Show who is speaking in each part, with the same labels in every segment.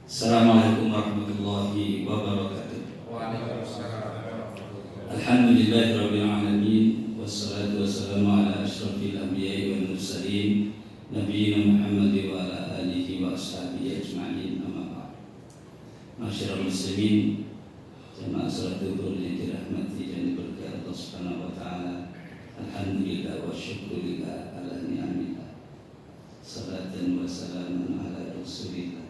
Speaker 1: Assalamualaikum warahmatullahi wabarakatuh.
Speaker 2: Waalaikumsalam.
Speaker 1: Alhamdulillahirabbil alamin wassalatu wassalamu ala asyrafil anbiya'i wal mursalin nabiyina Muhammad wa ala alihi wa ashabihi ajma'in, amma ba'd. Masyarul muslimin, jamaah salat zuhur yang dirahmati dan diberkahi Allah Subhanahu wa taala. Alhamdulillah wa syukurillah ala ni'amillah. Salatan wa salamun ala Rasulillah.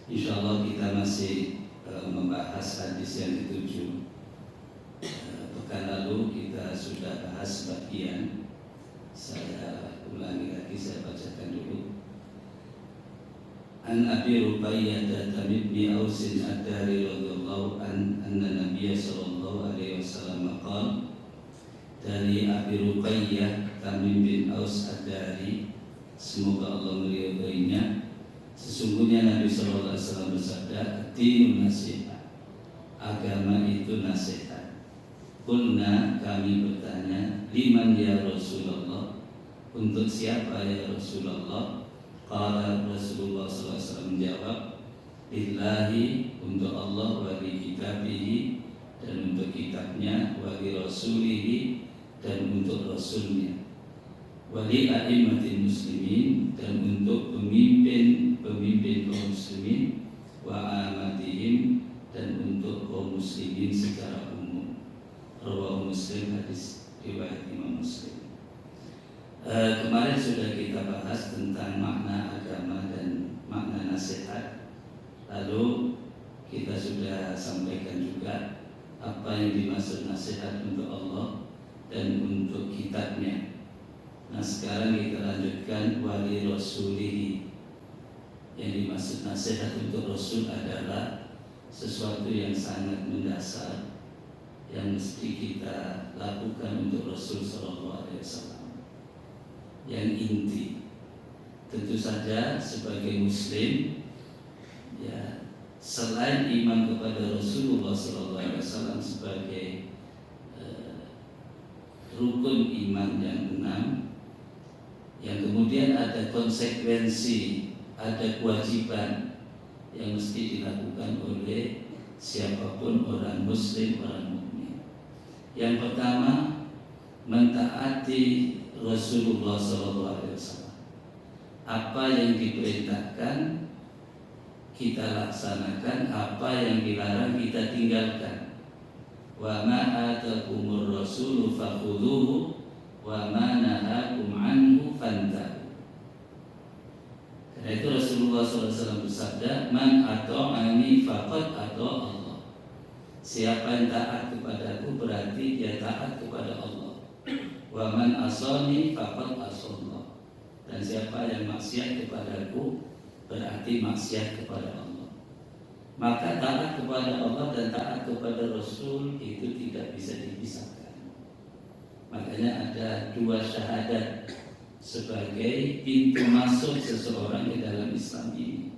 Speaker 1: Insyaallah kita masih membahas hadis yang ketujuh. Pekan lalu kita sudah bahas bagian. Saya ulangi lagi, saya bacakan dulu. An Abi Ruqayyah Tamim bin Aus ad-Dari radhiyallahu anna Nabiy sallallahu alaihi wasallam qala, dari Abi Ruqayyah Tamim bin Aus ad-Dari, semoga Allah meridhoinya, sesungguhnya Nabi sallallahu alaihi wasallam bersabda, "Dinun nasihat." Agama itu nasihat. Qulna, kami bertanya, "Liman ya Rasulullah?" Untuk siapa ya Rasulullah? Qala Rasulullah sallallahu alaihi wasallam menjawab, "Lillahi," untuk Allah, "wa li kitabihi," dan untuk kitabnya, "wa li rasulihi," dan untuk rasulnya, "wali a'immatil muslimin," dan untuk pemimpin kaum muslimin, "wa amatihim," dan untuk kaum muslimin secara umum. Rawahu Muslim, hadis riwayat Imam Muslim. Kemarin sudah kita bahas tentang makna agama dan makna nasihat. Lalu kita sudah sampaikan juga apa yang dimaksud nasihat untuk Allah dan untuk kitabnya. Nah, sekarang kita lanjutkan wali rasulihi. Yang dimaksud nasihat untuk Rasul adalah sesuatu yang sangat mendasar yang mesti kita lakukan untuk Rasul sallallahu alaihi wasallam. Yang inti, tentu saja sebagai muslim, ya, selain iman kepada Rasulullah sallallahu alaihi wasallam sebagai rukun iman yang 6, yang kemudian ada konsekuensi, ada kewajiban yang mesti dilakukan oleh siapapun orang muslim, orang mukmin. Yang pertama, mentaati Rasulullah SAW. Apa yang diperintahkan kita laksanakan, apa yang dilarang kita tinggalkan. Wa ma atakumur rasulu fakhudhuhu wa ma nahakum anhu fantahu. Karena itu Rasulullah SAW bersabda, "Man ata'ani faqad ata' Allah." Siapa yang taat kepadaku berarti dia taat kepada Allah. Wa man asani faqad asallah. Dan siapa yang maksiat kepadaku berarti maksiat kepada Allah. Maka taat kepada Allah dan taat kepada Rasul itu tidak bisa dipisahkan. Makanya ada dua syahadat sebagai pintu masuk seseorang ke dalam Islam ini.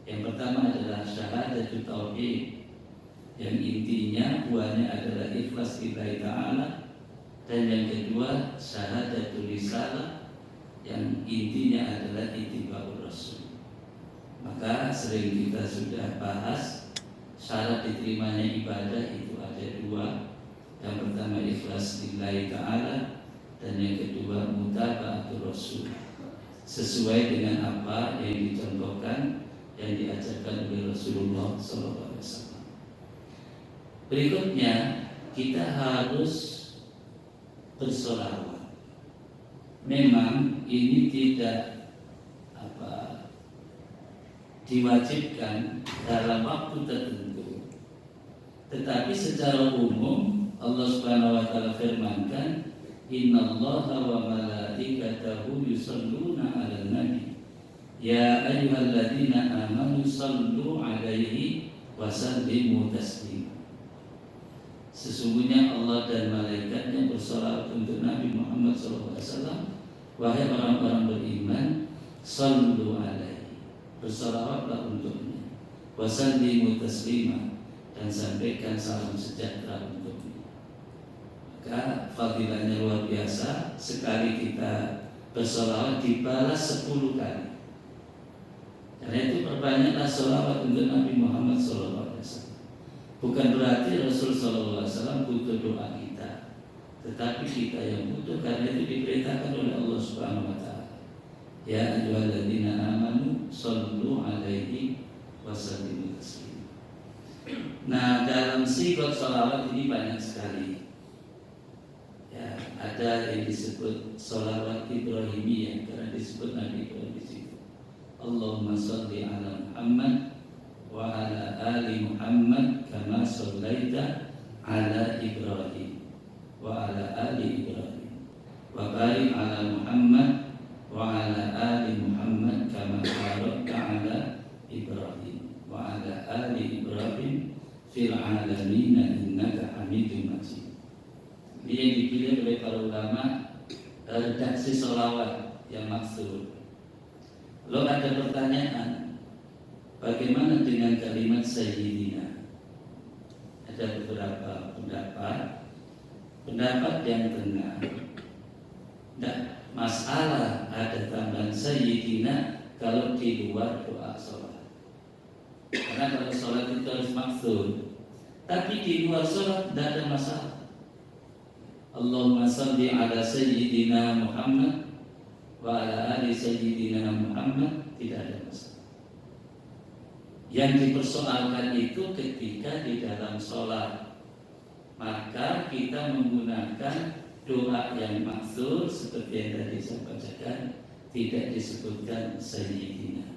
Speaker 1: Yang pertama adalah syahadatut tauhid, yang intinya buahnya adalah ikhlas lillahi ta'ala. Dan yang kedua syahadatul risalah, yang intinya adalah ittiba'ur rasul. Maka sering kita sudah bahas syarat diterimanya ibadah itu ada dua. Yang pertama ikhlas lillahi ta'ala, dan yang kedua mutaba'atur rasul, sesuai dengan apa yang dicontohkan, yang diajarkan oleh Rasulullah SAW. Berikutnya kita harus bersolawat. Memang ini tidak diwajibkan dalam waktu tertentu, tetapi secara umum Allah Subhanahu wa taala firmankan, "Innallaha wa malaikatahu yusholluna 'alan nabi ya ayyuhalladzina amanu shallu 'alaihi wa sallimu taslima." Sesungguhnya Allah dan malaikatnya bersolawat untuk Nabi Muhammad SAW. Wahai orang-orang beriman, shallu 'alaihi, bersolawatlah untuknya, wa sallimu taslima, dan sampaikan salam sejahtera untuknya. Maka fadilahnya luar biasa. Sekali kita bersolawat dibalas 10 kali. Karena itu perbanyaklah sholawat untuk Nabi Muhammad SAW. Bukan berarti Rasul SAW butuh doa kita, tetapi kita yang butuh, karena itu diperintahkan oleh Allah Subhanahu Wa Taala. Ya ayyuhalladzina amanu shollu alaihi wasallimu taslima. Nah, dalam sigot sholawat ini banyak sekali. Ya, ada yang disebut sholawat Ibrahimiyah karena disebut Nabi Ibrahim di situ. Allahumma sholli ala Muhammad wa ala ali Muhammad kama shallaita ala Ibrahim wa ala ali Ibrahim wa barik ala Muhammad wa ala ali Muhammad kama barakta ala Ibrahim wa ala ali Ibrahim fil alamin innaka Hamidum Majid. Ini yang dipilih oleh para ulama redaksi sholawat yang maksud. Lalu ada pertanyaan, bagaimana dengan kalimat Sayyidina? Ada beberapa pendapat yang tengah. Tidak masalah ada tambahan Sayyidina kalau di luar doa sholat. Karena kalau sholat itu harus maksud. Tapi di luar sholat tidak ada masalah. Allahumma sholli ala Sayyidina Muhammad wa ala ali Sayyidina Muhammad, tidak ada masalah. Yang dipersoalkan itu ketika di dalam sholat, maka kita menggunakan doa yang maksud seperti yang tadi saya bacakan, tidak disebutkan Sayyidina.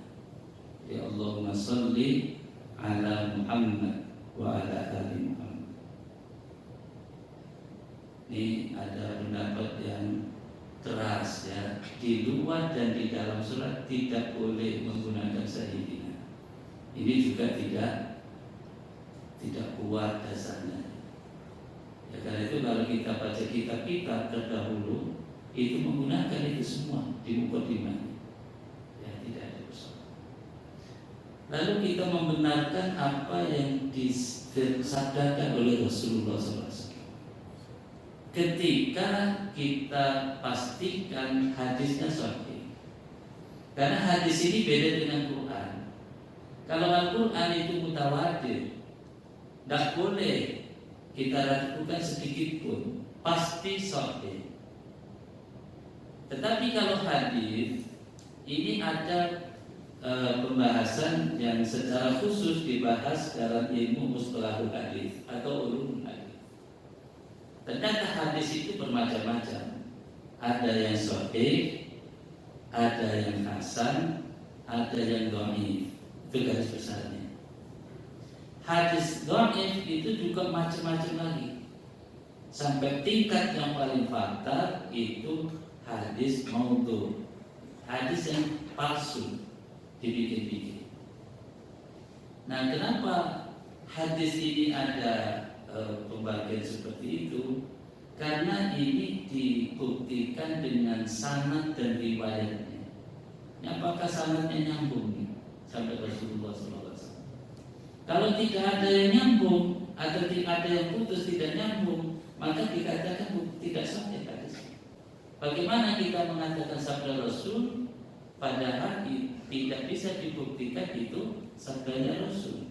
Speaker 1: Ya Allahumma sholli ala Muhammad wa ala ali Muhammad. Ini ada pendapat yang keras ya, di luar dan di dalam surat tidak boleh menggunakan Sayyidina. Ini juga tidak kuat dasarnya. Ya, karena itu kalau kita baca kitab-kitab terdahulu itu menggunakan itu semua di mukadimah. Ya, tidak ada persoalan. Lalu kita membenarkan apa yang disabdakan oleh Rasulullah SAW. Ketika kita pastikan hadisnya sahih, karena hadis ini beda dengan Quran. Kalau Al-Quran itu mutawatir, tidak boleh kita ragukan sedikit pun, pasti sahih. Tetapi kalau hadis ini ada pembahasan yang secara khusus dibahas dalam ilmu mustalahul hadis atau ulumul hadis. Ternyata hadis itu bermacam-macam. Ada yang sahih, ada yang hasan, ada yang dhaif. Itu garis besarnya. Hadis dhaif itu juga macam-macam lagi. Sampai tingkat yang paling fatal itu hadis maudhu, hadis yang palsu, dibikin-bikin. Nah, kenapa hadis ini ada pembagian seperti itu? Karena ini dibuktikan dengan sanad dan riwayatnya. Apakah sanadnya nyambung nih sampai Rasulullah SAW? Kalau tidak ada yang nyambung atau tidak ada yang putus tidak nyambung, maka dikatakan tidak sahih hadis. Bagaimana kita mengatakan sabda Rasul padahal tidak bisa dibuktikan itu sabdanya Rasul?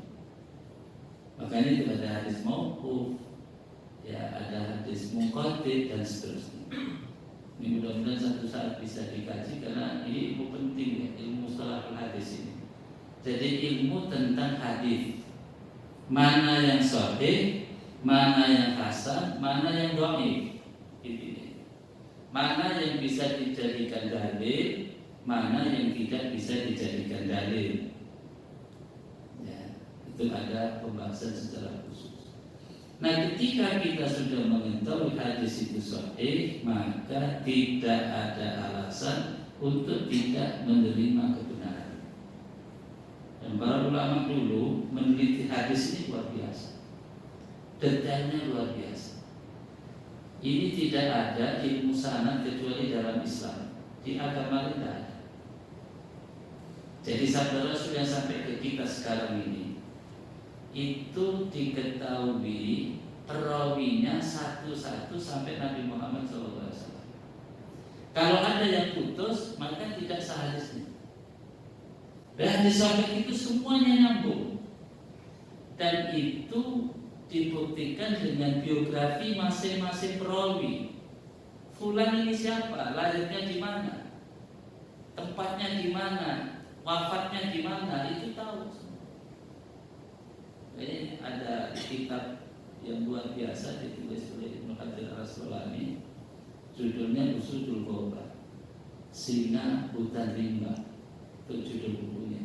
Speaker 1: Makanya itu ada hadis mauquf, ya ada hadis munqati dan seterusnya. Ini mudah-mudahan satu saat bisa dikaji karena ini ilmu penting ya, ilmu mustalahul hadis ini. Jadi ilmu tentang hadis, mana yang sahih, mana yang hasan, mana yang dhaif. Mana yang bisa dijadikan dalil, mana yang tidak bisa dijadikan dalil. Itu ada pembahasan secara khusus. Nah, ketika kita sudah mengetahui hadis itu sahih, maka tidak ada alasan untuk tidak menerima kebenaran. Dan para ulama dulu meneliti hadis ini luar biasa, detailnya luar biasa. Ini tidak ada ilmu sanad kecuali dalam Islam. Di agama lain tidak ada. Jadi sabda Rasul yang sampai ke kita sekarang ini itu diketahui perawinya satu-satu sampai Nabi Muhammad SAW. Kalau ada yang putus, maka tidak sah hadisnya.
Speaker 3: Hadis sahih itu semuanya nyambung, dan itu dibuktikan dengan biografi masing-masing perawi. Fulan ini siapa, lahirnya di mana, tempatnya di mana, wafatnya di mana, itu tahu. Ini ada kitab yang luar biasa ditulis oleh Ibnu Hajar Al-Asqalani, judulnya Usudul Ghobah, Singa Hutan Rimba, itu judul bukunya.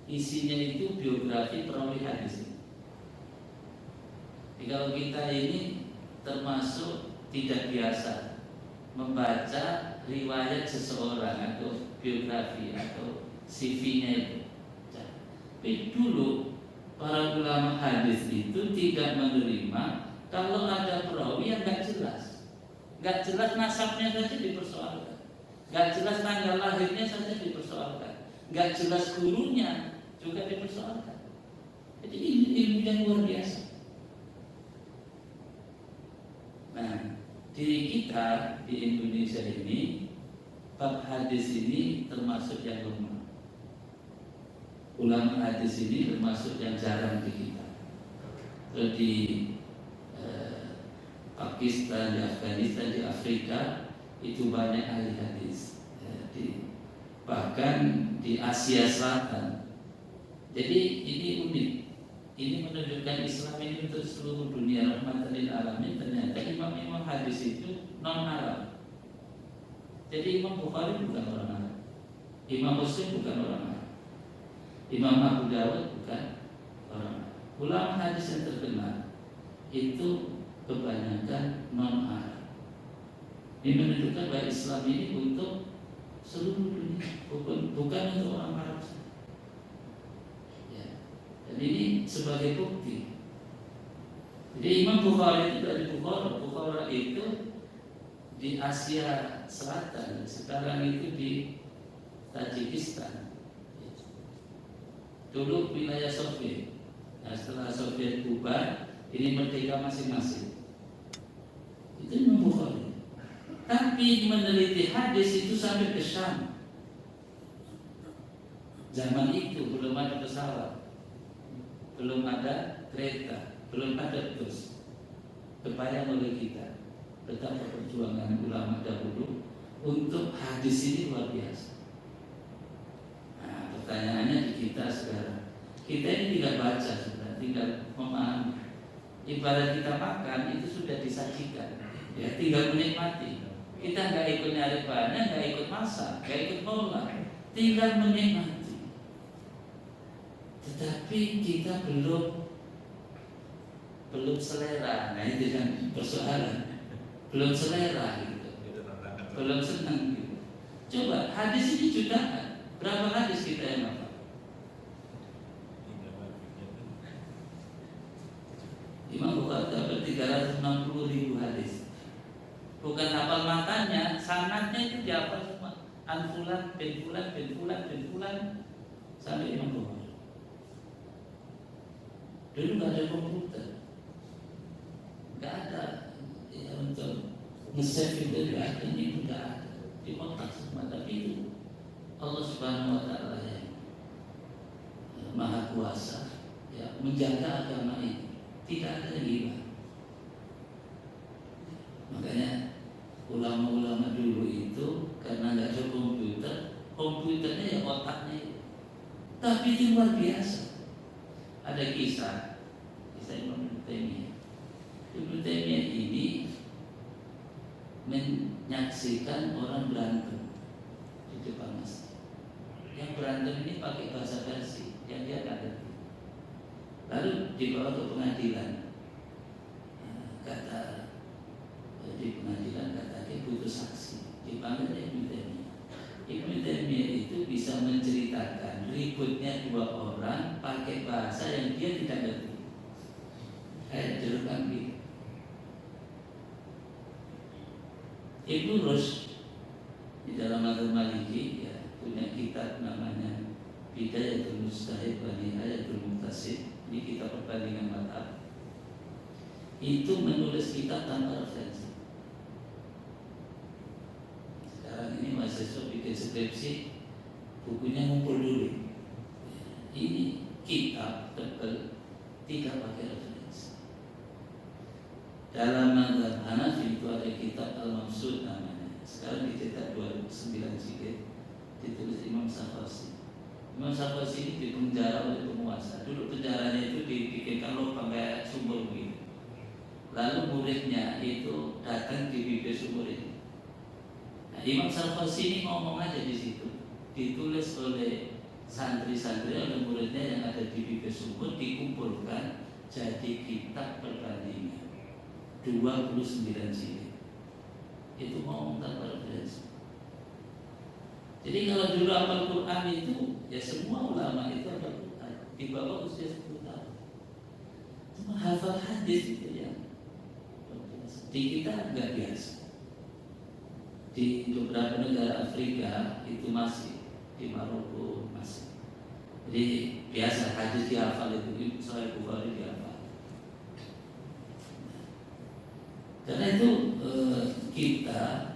Speaker 3: Isinya itu biografi perawi hadis. Jadi kalau kita ini termasuk tidak biasa membaca riwayat seseorang atau biografi atau CV-nya itu. Tapi dulu para ulama hadis itu tidak menerima kalau ada perawi yang nggak jelas nasabnya saja dipersoalkan, nggak jelas tanggal lahirnya saja dipersoalkan, nggak jelas gurunya juga dipersoalkan. Jadi ini ilmu yang luar biasa. Nah, diri kita di Indonesia ini, bab hadis ini termasuk yang lemah. Ulama hadis ini termasuk yang jarang di kita. Di Pakistan, di Afghanistan, di Afrika itu banyak ahli hadis. Bahkan di Asia Selatan. Jadi ini unik. Ini menunjukkan Islam ini untuk seluruh dunia, rahmatan lil alamin. Ternyata imam-imam hadis itu non Arab. Jadi Imam Bukhari bukan orang Arab, Imam Muslim bukan orang Arab, Imam Abu Dawud bukan orang Arab. Ulama hadis yang terkenal itu kebanyakan non Arab. Ini menunjukkan bahwa Islam ini untuk seluruh dunia, bukan untuk orang Arab. Ya. Dan ini sebagai bukti. Jadi Imam Bukhari itu dari Bukhara itu di Asia Selatan, sekarang itu di Tajikistan. Dulu wilayah Soviet. Nah, setelah Soviet bubar, ini merdeka masing-masing. Itu Imam Bukhari. Tapi meneliti hadis itu sampai ke Syam. Zaman itu belum ada pesawat, belum ada kereta, belum ada bus. Kebayang oleh kita betapa perjuangan ulama dahulu untuk hadis ini luar biasa. Nah, pertanyaannya di kita sekarang, kita ini tidak baca sudah, tinggal memahami. Ibarat kita makan itu sudah disajikan, ya tinggal menikmati. Kita nggak ikut nyari bahannya, nggak ikut masak, nggak ikut ngolah, tinggal menikmati. Tetapi kita belum selera. Nah itu kan persoalan. Belum selera gitu, belum senang gitu. Coba hadis ini jutaan, berapa hadis kita yang hafal? Imam Bukhari dapat 360.000 hadis. Bukan hafal matanya, sanadnya itu dihafal semua. An-fulan, bin fulan, bin fulan, bin fulan, sampai Imam Bukhari. Dulu nggak ada komputer, nggak ada ya, untuk nge-save itu nggak ada, ini nggak ada di otak semua. Tapi itu Allah Subhanahu Wa Taala yang Maha Kuasa ya, menjaga agama ini, tidak ada yang hilang. Makanya ulama-ulama dulu itu karena nggak ada komputernya ya otaknya itu. Tapi itu luar biasa. Ada kisah Ibnu Taimiyah. Ibnu Taimiyah ini menyaksikan orang berantem di depan masjid. Yang berantem ini pakai bahasa Parsi yang dia nggak ngerti. Lalu dibawa ke pengadilan. Kata di pengadilan katanya butuh saksi. Dipanggil Ibnu Taimiyah. Ibnu Taimiyah itu bisa menceritakan ributnya dua orang pakai bahasa yang dia tidak ngerti. Kayak jeruk kambing. Ibnu Rushd di dalam mazhab Maliki ya, punya kitab namanya Bidayatul Mujtahid wa Nihayatul Muqtasid. Ini kitab perbandingan mazhab. Itu menulis kitab tanpa referensi. Sekarang ini mahasiswa bikin skripsi, bukunya ngumpul dulu. ini kitab tebal tidak pakai referensi. Dalam mazhab Hanafi itu ada kitab Al-Mabsud namanya. Sekarang dicetak 2009 jilid, ditulis Imam Syafi'i. Imam Syafi'i ini dipenjara oleh penguasa. Dulu penjaranya itu dibikinkan lubang kayak sumur begitu. Lalu muridnya itu datang di bibir sumur ini. Nah, Imam Syafi'i ini ngomong aja di situ. Ditulis oleh santri-santri oleh muridnya yang ada di bibir sumur, dikumpulkan jadi kitab perbandingan 29 jilid. Itu ngomong tanpa referensi. Jadi kalau dulu hafal Quran itu ya semua ulama itu hafal Quran di bawah usia 10 tahun. Cuma hafal hadis itu yang di kita nggak biasa. Di beberapa negara Afrika itu masih, di Maroko masih. Jadi biasa hadis dihafal itu, Sahih Bukhari dihafal. Karena itu kita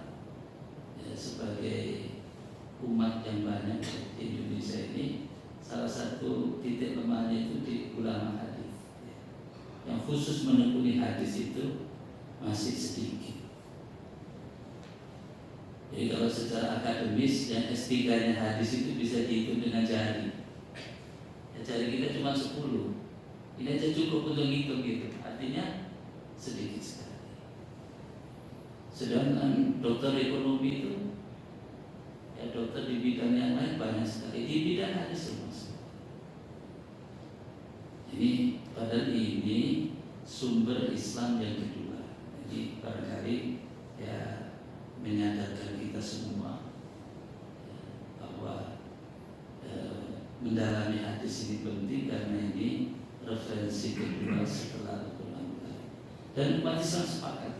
Speaker 3: ya, sebagai umat yang banyak di Indonesia ini, salah satu titik lemahnya itu di ulama hadis. Yang khusus menekuni hadis itu masih sedikit. Jadi kalau secara akademis yang S3-nya hadis itu bisa dihitung dengan jari. Ya, jari kita cuma 10. Ini aja cukup untuk ngitung gitu. Artinya sedikit sekali. Sedangkan dokter ekonomi itu ya dokter di bidang yang lain banyak sekali. Di bidang hadis termasuk. Ini padahal ini sumber Islam yang kedua. Jadi barangkali ya menyadarkan kita semua bahwa mendalami hadis ini penting karena ini referensi kedua setelah Al-Quran. Dan umat Islam sepakat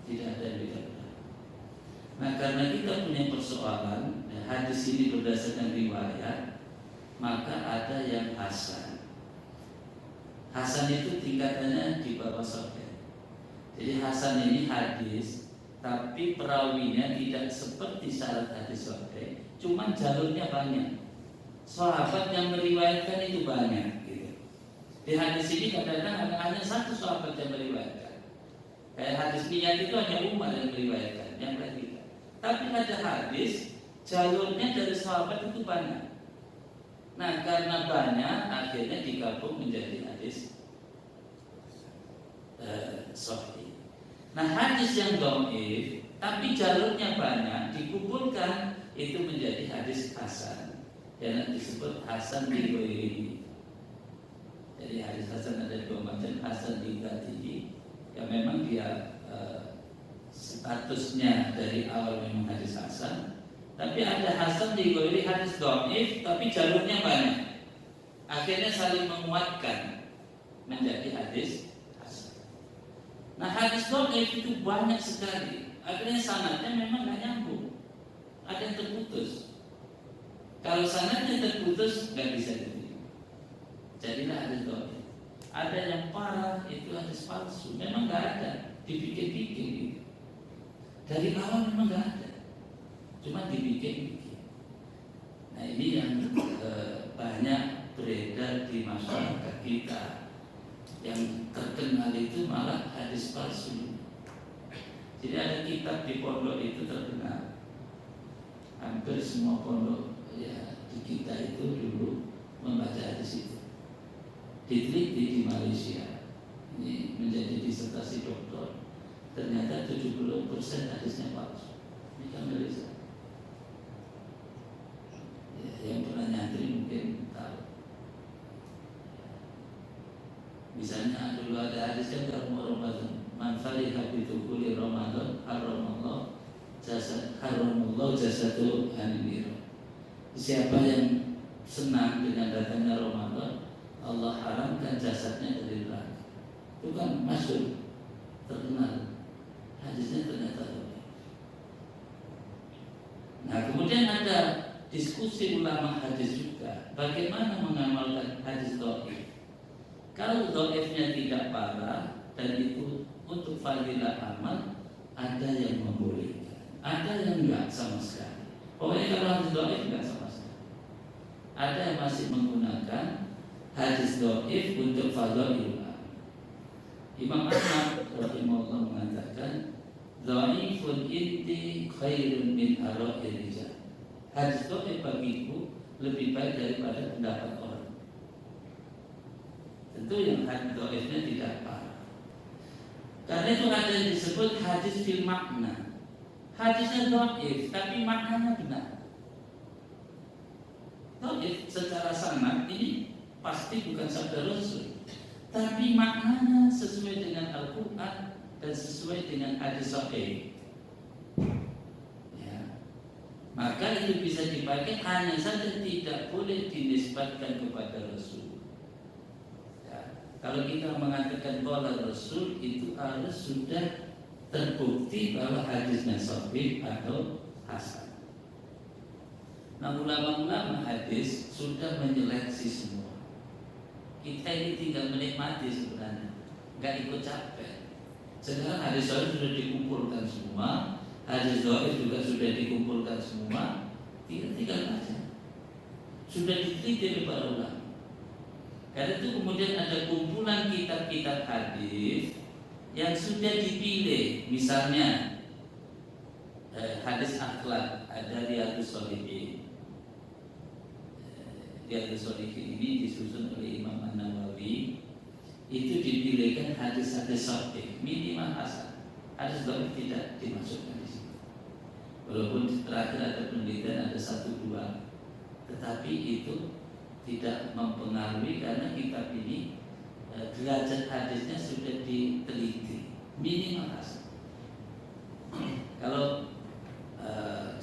Speaker 3: tidak ada yang beda. Nah karena kita punya persoalan hadis ini berdasarkan riwayat, maka ada yang hasan. Hasan itu tingkatannya di bawah sahih. Jadi hasan ini hadis, tapi perawinya tidak seperti syarat hadis sahih, cuman jalurnya banyak. Sahabat yang meriwayatkan itu banyak. Gitu. Di hadis ini kadang-kadang hanya satu sahabat yang meriwayatkan. Kayak hadis niat itu hanya Umar yang meriwayatkan, yang lain tidak. Tapi ada hadis jalurnya dari sahabat itu banyak. Nah karena banyak, akhirnya digabung menjadi hadis sahih. Nah hadis yang dhaif tapi jalurnya banyak dikumpulkan itu menjadi hadis hasan, yang disebut hasan li ghairihi. Jadi hadis hasan ada dua macam, hasan li dzatihi yang memang dia statusnya dari awal memang hadis hasan, tapi ada hasan li ghairihi hadis dhaif tapi jalurnya banyak, akhirnya saling menguatkan menjadi hadis. Nah hadis dhaif itu banyak sekali. Akhirnya sanadnya memang nggak nyambung. Ada yang terputus. Kalau sanadnya terputus nggak bisa diterima. Jadilah hadis dhaif. Ada yang parah itu hadis palsu. Memang nggak ada. Dibikin-bikin gitu. Dari awal memang nggak ada. Cuma dibikin-bikin. Nah ini yang banyak beredar di masyarakat kita. Yang terkenal itu malah hadis palsu. Jadi ada kitab di pondok itu terkenal. Hampir semua pondok ya di kita itu dulu membaca hadis itu. Diteliti di Malaysia. Ini menjadi disertasi doktor. Ternyata 70% hadisnya palsu. Ini kan Malaysia. Ya, yang pernah nyantri mungkin tahu. Misalnya dulu ada hadis kan kalau Ramadan, man fariha bi dukhuli Ramadan haramallahu jasadu an-nar. Siapa yang senang dengan datangnya Ramadan, Allah haramkan jasadnya dari neraka. Itu kan masyhur, terkenal. Hadisnya ternyata dhaif. Nah, kemudian ada diskusi ulama hadis juga, bagaimana mengamalkan hadis dhaif. Kalau dhaifnya tidak parah dan itu untuk fadilah amal, ada yang membolehkan, ada yang enggak sama sekali. Pokoknya kalau hadis dhaif enggak sama sekali. ada yang masih menggunakan hadis dhaif untuk fadhailul amal. Imam Ahmad rahimahullah mengatakan dhaifun inti khairun min ara'ir rijal. Hadis dhaif bagiku lebih baik daripada pendapat orang. Tentu yang hadis dhaifnya tidak parah. Karena itu ada yang disebut hadis fil makna. Hadisnya dhaif tapi maknanya benar. Dhaif secara sanad ini pasti bukan sabda Rasul, tapi maknanya sesuai dengan Al-Quran dan sesuai dengan hadis sahih. Ya. Maka itu bisa dipakai, hanya saja tidak boleh dinisbatkan kepada Rasul. Ya. Kalau kita mengatakan qala Rasul, itu harus sudah terbukti bahwa hadisnya sahih atau hasan. Nah, ulama-ulama hadis sudah menyeleksi semua. Kita ini tinggal menikmati sebenarnya, nggak ikut capek. Sekarang hadis sahih sudah dikumpulkan semua, hadis dhaif juga sudah dikumpulkan semua, tinggal baca. Sudah diteliti oleh para ulama. Karena itu kemudian ada kumpulan kitab-kitab hadis yang sudah dipilih, misalnya hadis akhlak, ada Riyadhus Shalihin. Riyadhus Shalihin ini disusun oleh Imam An-Nawawi. Itu dipilihkan hadis-hadis sahih minimal hasan. Hadis dhaif tidak dimasukkan di sini. Walaupun terakhir ada penelitian ada 1-2, tetapi itu tidak mempengaruhi karena kitab ini derajat hadisnya sudah diteliti minimal hasan. Kalau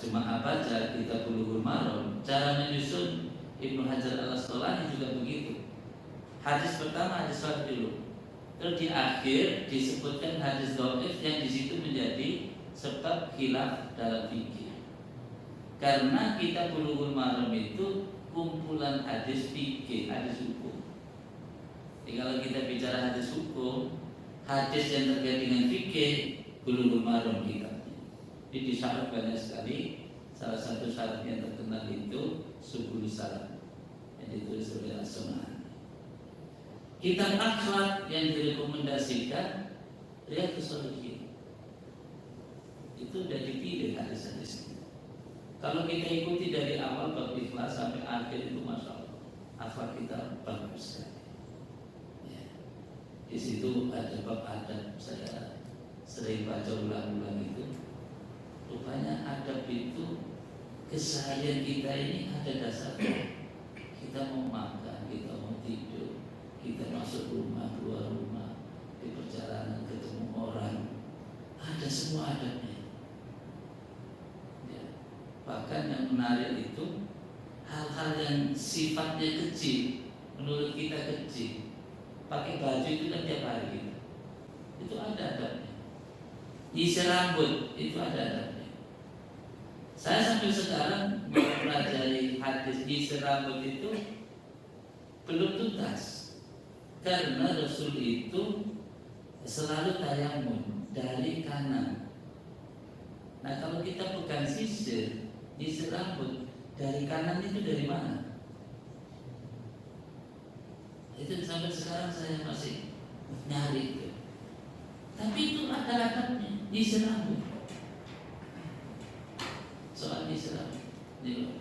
Speaker 3: cuma baca kitab Bulughul Maram, cara menyusun Ibnu Hajar Al-Asqalani juga begitu. Hadis pertama hadis sahih dulu, terus di akhir disebutkan hadis dhaif yang di situ menjadi sebab khilaf dalam fikih. Karena kitab Bulughul Maram itu kumpulan hadis fikih, hadis hukum. Jadi kalau kita bicara hadis hukum, hadis yang terkait dengan fikih, Bulughul Maram kitabnya. Jadi di syarat banyak sekali. Salah satu syarat yang terkenal itu Subul Salam yang ditulis oleh As-Sunani. Kitab akhlak yang direkomendasikan Riyadhus Shalihin. Itu sudah dipilih hadis-hadisnya. Kalau kita ikuti dari awal bab ikhlas sampai akhir itu masya Allah, akhlak kita bagus sekali. Ya. Di situ ada bab adab, saya sering baca ulang-ulang itu. Rupanya adab itu keseharian kita ini ada dasarnya. Kita mau makan, kita mau tidur, kita masuk rumah, keluar rumah, di perjalanan ketemu orang, ada semua adabnya. Ya. Bahkan yang menarik itu hal-hal yang sifatnya kecil, menurut kita kecil, pakai baju itu kan tiap hari kita, itu ada adabnya. Isi rambut itu ada adabnya. Saya sampai sekarang mempelajari hadis isi rambut itu belum tuntas, karena Rasul itu selalu tayammum dari kanan. Nah kalau kita pegang sisir isi rambut dari kanan itu dari mana? Itu sampai sekarang saya masih nyari itu. Tapi itu ada adabnya isi rambut. Soal Islam ini.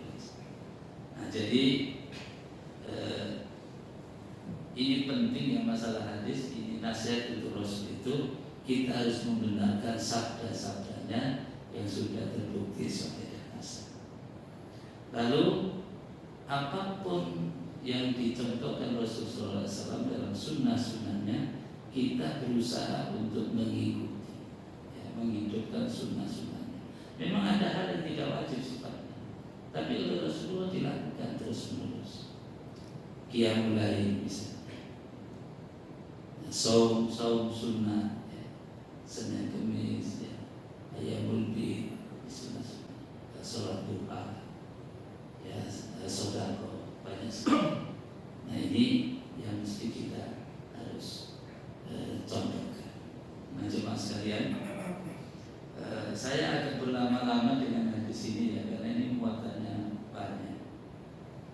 Speaker 3: Nah, jadi ini penting ya masalah hadis, ini nasihat untuk Rasul itu kita harus membenarkan sabda-sabdanya yang sudah terbukti sahih dan hasan. Lalu apapun yang dicontohkan Rasulullah SAW dalam sunnah-sunnahnya, kita berusaha untuk mengikuti, ya, menghidupkan sunnah-sunnah. Memang ada hal yang tidak wajib sifatnya, tapi oleh Rasulullah dilakukan terus menerus. Qiyamul Lail misalnya, saum sunnah, ya. Senin Kemis, ya. Ayyamul Bid, sunnah-sunnah, sholat duha, ya, sedekah, banyak sekali. Nah ini yang mesti kita harus contohkan. Nah jemaah sekalian, saya akan berlama-lama dengan hadis ini ya, karena ini muatannya banyak.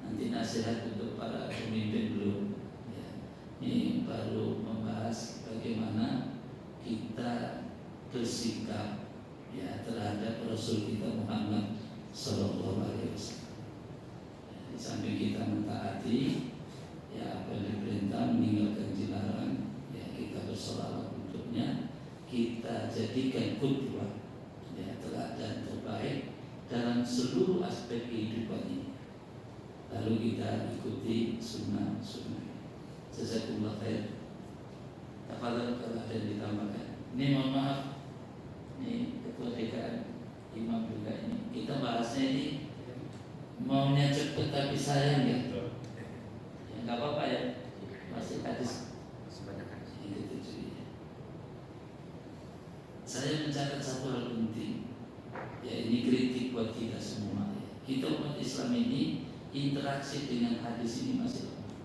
Speaker 3: Nanti nasihat untuk para pemimpin belum. Ya. Ini baru membahas bagaimana kita bersikap ya terhadap Rasul kita Muhammad Sallallahu Alaihi Wasallam. Ya, di samping kita mentaati ya apa yang diperintah, meninggalkan dilarang, ya kita bersolawat untuknya, kita jadikan qudwah ya teladan terbaik dalam seluruh aspek kehidupan ini. Lalu kita ikuti sunnah-sunnah. Jazakumullah khair. Tafadhal kalau ada yang ditambahkan. Ini mohon maaf, ini ketua DKM imam juga ini. Kita bahasnya ini maunya cepet tapi sayang ya. Ya nggak apa-apa ya. Masih hadis. Ini tujuannya. Saya mencatat satu hal penting. Ya ini kritik buat kita semua. Kita umat Islam ini interaksi dengan hadis ini masih lemah.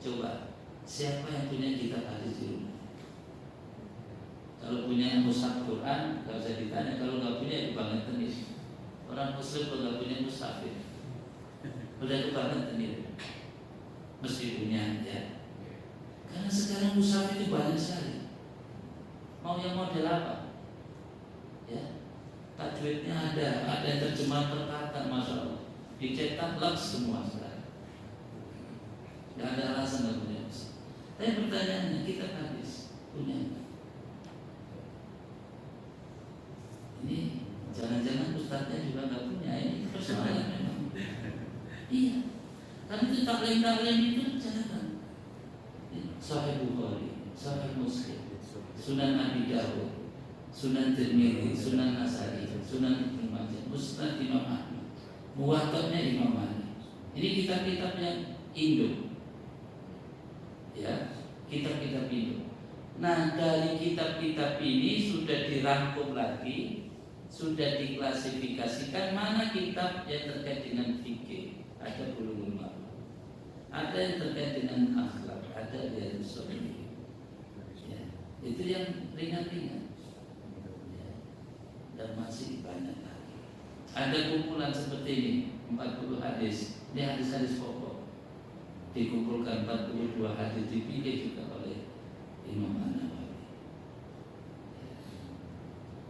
Speaker 3: Coba, siapa yang punya kitab hadis di rumah? Kalau punya mushaf Quran, nggak usah ditanya. Kalau nggak punya, kebangetan ya. Orang Muslim kalau nggak punya mushaf ya, udah kebangetan ya. Mesti punya ya. Karena sekarang mushaf itu banyak sekali. Mau yang model apa? Ya, tajwidnya ada yang terjemahan perkataan, masya Allah. Dicetak laks semua sekarang. Tidak ada alasan nggak punya mushaf. Tapi pertanyaannya, kita hadis punya. Ini jangan-jangan ustadznya juga nggak punya. Ini persoalan memang. Iya, karena itu taklim itu jangan. Sahih Bukhari, Sahih Muslim, Sunan Abi Dawud, Sunan Tirmidzi, Sunan Nasai, Sunan Ibnu Majah, Musnad Imam Ahmad, Muwatta'nya Imam Malik. Ini kitab-kitab yang Indo. Ya, kitab-kitab Indo. Nah, dari kitab-kitab ini sudah dirangkum lagi, sudah diklasifikasikan mana kitab yang terkait dengan fikih, ada Bulughul Maram. Ada yang terkait dengan akhlak, ada Riyadhus Shalihin. Ya, itu yang ringan-ringan. Ya, dan masih banyak lagi. Ada kumpulan seperti ini, 40 hadis. Ini hadis-hadis pokok. Dikumpulkan 42 hadis, dipilih juga oleh Imam An-Nawawi.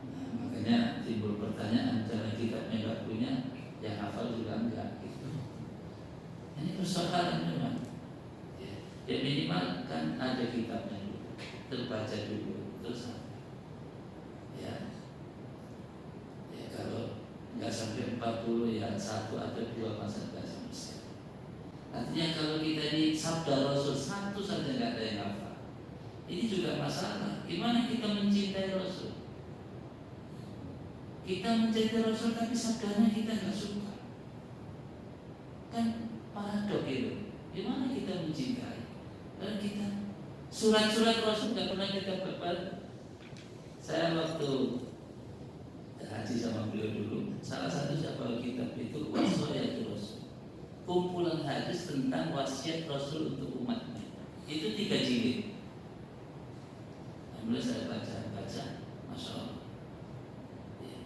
Speaker 3: Nah, makanya timbul pertanyaan, cara kitabnya nggak punya, yang hafal juga enggak gitu. Ini persoalan memang. Ya minimal kan ada kitabnya dulu, terbaca dulu, terus ya kalau nggak sampai 40 ya 1 atau 2 masa nggak sama sekali. Artinya kalau kita ini sabda Rasul satu saja nggak ada yang hafal, ini juga masalah. Gimana kita mencintai Rasul? Kita mencintai Rasul tapi sabdanya kita nggak suka, kan paradok itu. Gimana kita mencintai? Karena kita surat-surat Rasul nggak pernah kita baca. Saya waktu haji sama beliau dulu, salah satu siapa kitab itu Wasiat Rasul, kumpulan hadis tentang wasiat Rasul untuk umatnya. Itu 3 jilid. Mulai saya baca, masya Allah. Ya.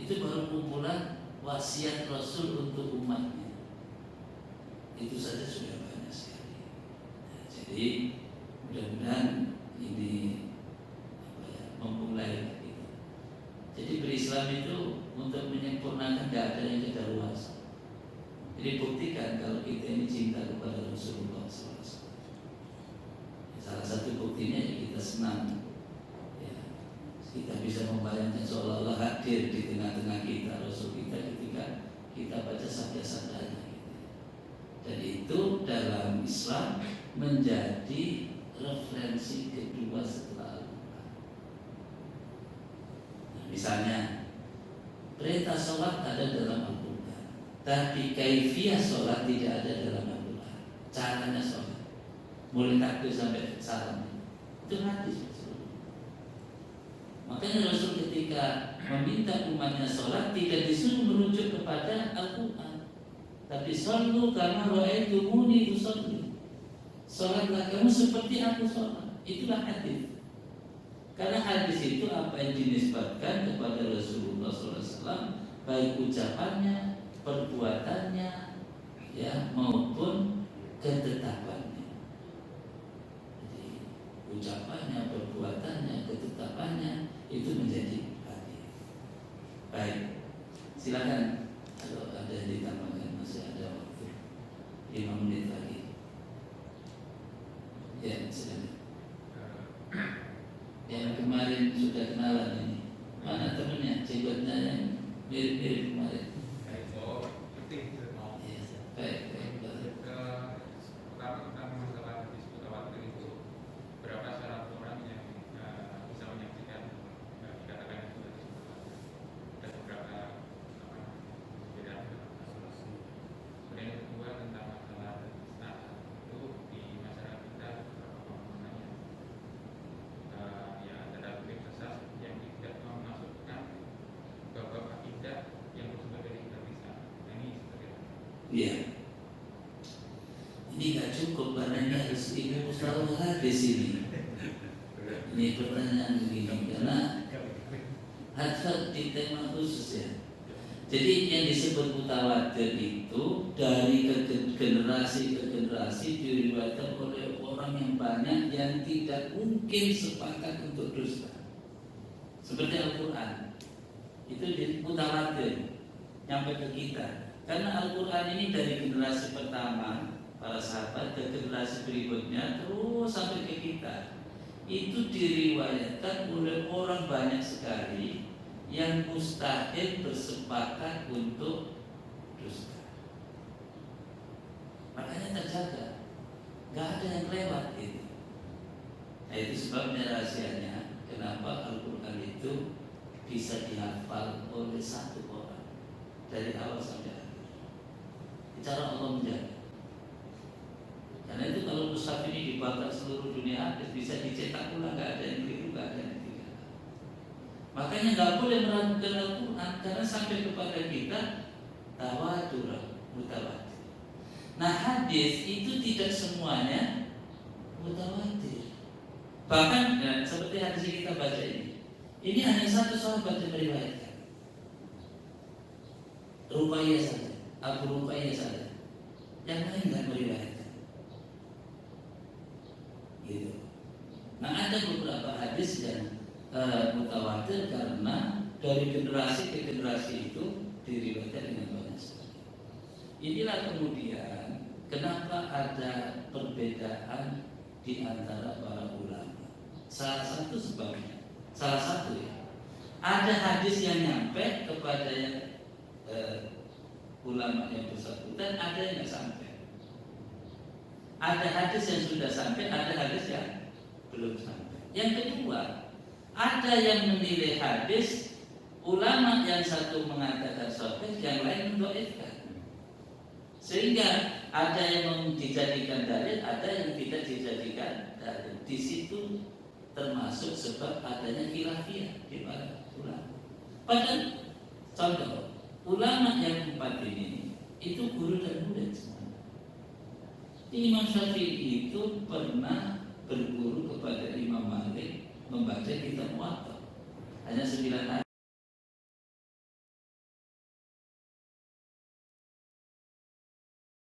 Speaker 3: Itu baru kumpulan wasiat Rasul untuk umatnya. Itu saja sudah banyak sekali. Nah, jadi mudah-mudahan ini memulai gitu. Jadi berislam itu untuk menyempurnakan tidak ada yang kedaluarsa. Jadi buktikan kalau kita ini cinta kepada Rasulullah SAW. Salah satu buktinya ya kita senang. Ya, kita bisa membayangkan seolah-olah hadir di tengah-tengah kita Rasul kita ketika kita baca sabda-sabdanya. Dan itu dalam Islam menjadi referensi kedua setelah Al-Quran. Nah, misalnya perintah sholat ada dalam Al-Quran, tapi kaifiyah sholat tidak ada dalam Al-Quran. Caranya sholat, mulai takbir sampai salam, itu hadis. Makanya Rasul ketika meminta umatnya sholat tidak disuruh merujuk kepada Al-Quran, tapi shollu kama ra'aitumuni usolli. Sholatlah kamu seperti aku sholat. Itulah hadis. Karena hadis itu apa yang dinisbatkan kepada Rasulullah SAW, baik ucapannya, perbuatannya, ya maupun ketetapannya. Jadi ucapannya, perbuatannya, ketetapannya itu menjadi hadis. Baik, silakan kalau ada yang ditambahkan, masih ada waktu 5 menit lagi. Ya, silakan. Yang kemarin sudah kenalan ini, mana temennya, jenggotnya yang mirip-mirip kemarin. Baik,
Speaker 2: pertama tentang masalah hadis mutawatir itu, berapa syarat orang yang bisa menyaksikan dikatakan itu hadis mutawatir. Ada beberapa perbedaan. Kemudian yang kedua tentang masalah isnad itu di masyarakat kita pemahamannya ya ada sesat yang tidak memasukkan bab-bab akidah yang bersumber dari kitab lisan. Ini seperti apa?
Speaker 3: iya. Ini nggak cukup karena ini harus selalu hadis ini. Ini pertanyaan begini karena hadis di tema khusus ya. Jadi yang disebut mutawatir itu dari generasi ke generasi diriwayatkan oleh orang yang banyak yang tidak mungkin sepakat untuk dusta. Seperti Al-Quran itu mutawatir nyampe ke kita. Karena Al-Quran ini dari generasi pertama para sahabat ke generasi berikutnya terus sampai ke kita. Itu diriwayatkan oleh orang banyak sekali yang mustahil bersepakat untuk dusta. Makanya terjaga, nggak ada yang lewat itu. Nah, itu sebabnya rahasianya kenapa Al-Quran itu bisa dihafal oleh satu orang dari awal sampai akhir. Cara Allah menjaga. Karena itu kalau mushaf ini dibakar seluruh dunia hadis bisa dicetak ulang, nggak ada yang keliru, nggak ada yang tidak. Makanya nggak boleh meragukan Al-Quran karena sampai kepada kita tawatur mutawatir. Nah hadis itu tidak semuanya mutawatir. Bahkan seperti hadis yang kita baca ini hanya satu sahabat yang meriwayatkan. Ruqayyah saja, Abu Ruqayyah saja. Yang lain nggak meriwayatkan. Gitu. Nah ada beberapa hadis yang mutawatir karena dari generasi ke generasi itu diriwayatkan dengan banyak sekali. Inilah kemudian kenapa ada perbedaan di antara para ulama. Salah satu sebabnya, salah satu ya, ada hadis yang nyampe kepada yang ulama yang bersangkutan, ada yang nggak sampai. Ada hadis yang sudah sampai, ada hadis yang belum sampai. Yang kedua, ada yang menilai hadis, ulama yang satu mengatakan sahih, yang lain mendoifkan. Sehingga ada yang dijadikan dalil, ada yang tidak dijadikan dalil. Di situ termasuk sebab adanya khilafiyah di para ulama. Padahal contoh, ulama yang 4 ini itu guru dan murid semua. Imam Syafi'i itu pernah berguru kepada Imam Malik membaca kitab Muwatta. Hanya 9 ayat.